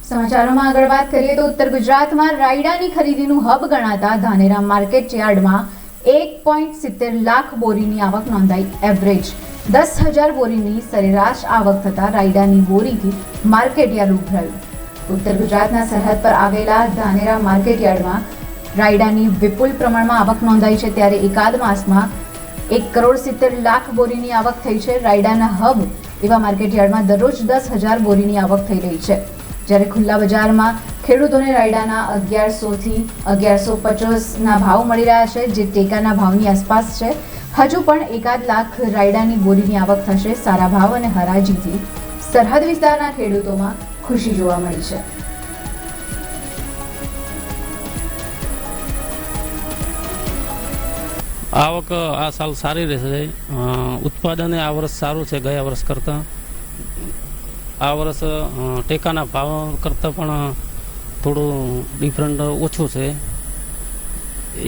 સમાચારોમાં આગળ વાત કરીએ તો ઉત્તર ગુજરાતમાં રાયડાની ખરીદીનું હબ ગણાતા ધાનેરા માર્કેટ યાર્ડમાં 1.70 લાખ બોરીની આવક નોંધાઈ. એવરેજ 10,000 બોરીની સરેરાશ આવક થતા રાયડાની બોરીથી માર્કેટ યાર્ડ ઉભરાયું. ઉત્તર ગુજરાતના સરહદ પર આવેલા ધાનેરા માર્કેટ યાર્ડમાં રાયડાની વિપુલ પ્રમાણમાં આવક નોંધાઈ છે, ત્યારે એકાદ માસમાં 1,70,00,000 બોરીની આવક થઈ છે. રાયડાના હબ એવા માર્કેટ યાર્ડમાં દરરોજ 10,000 બોરીની આવક થઈ રહી છે, જ્યારે ખુલ્લા બજારમાં ખેડૂતોને રાયડાના 1100 થી 1150ના ભાવ મળી રહ્યા છે, જે ટેકાના ભાવની આસપાસ છે. હજુ પણ 1 લાખ રાયડાની બોરીની આવક થશે. સારા ભાવ અને હરાજીથી સરહદ વિસ્તારના ખેડૂતોમાં ખુશી જોવા મળી છે. આવક આ સાલ સારી રહેશે. ઉત્પાદન આ વર્ષ સારું છે ગયા વર્ષ કરતાં. આ વર્ષ ટેકાના ભાવ કરતાં પણ થોડું ડિફરન્ટ ઓછું છે.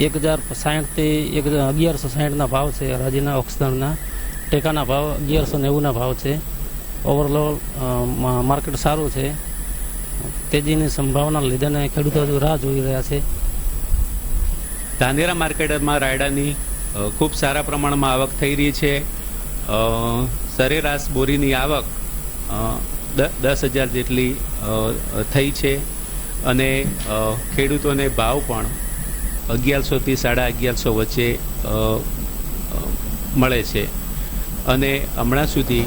1,060 થી 1,160ના ભાવ છે હરાજીના ઓક્સદણના. ટેકાના ભાવ 1,190ના ભાવ છે. ઓવરઓલ માર્કેટ સારું છે. તેજીની સંભાવના લીધે ખેડૂતો રાહ જોઈ રહ્યા છે. ધાનેરા માર્કેટમાં રાયડાની ખૂબ સારા પ્રમાણમાં આવક થઈ રહી છે. સરેરાશ બોરીની આવક 10,000 જેટલી થઈ છે અને ખેડૂતોને ભાવ પણ 1,100 થી 1,500 વચ્ચે મળે છે. અને હમણાં સુધી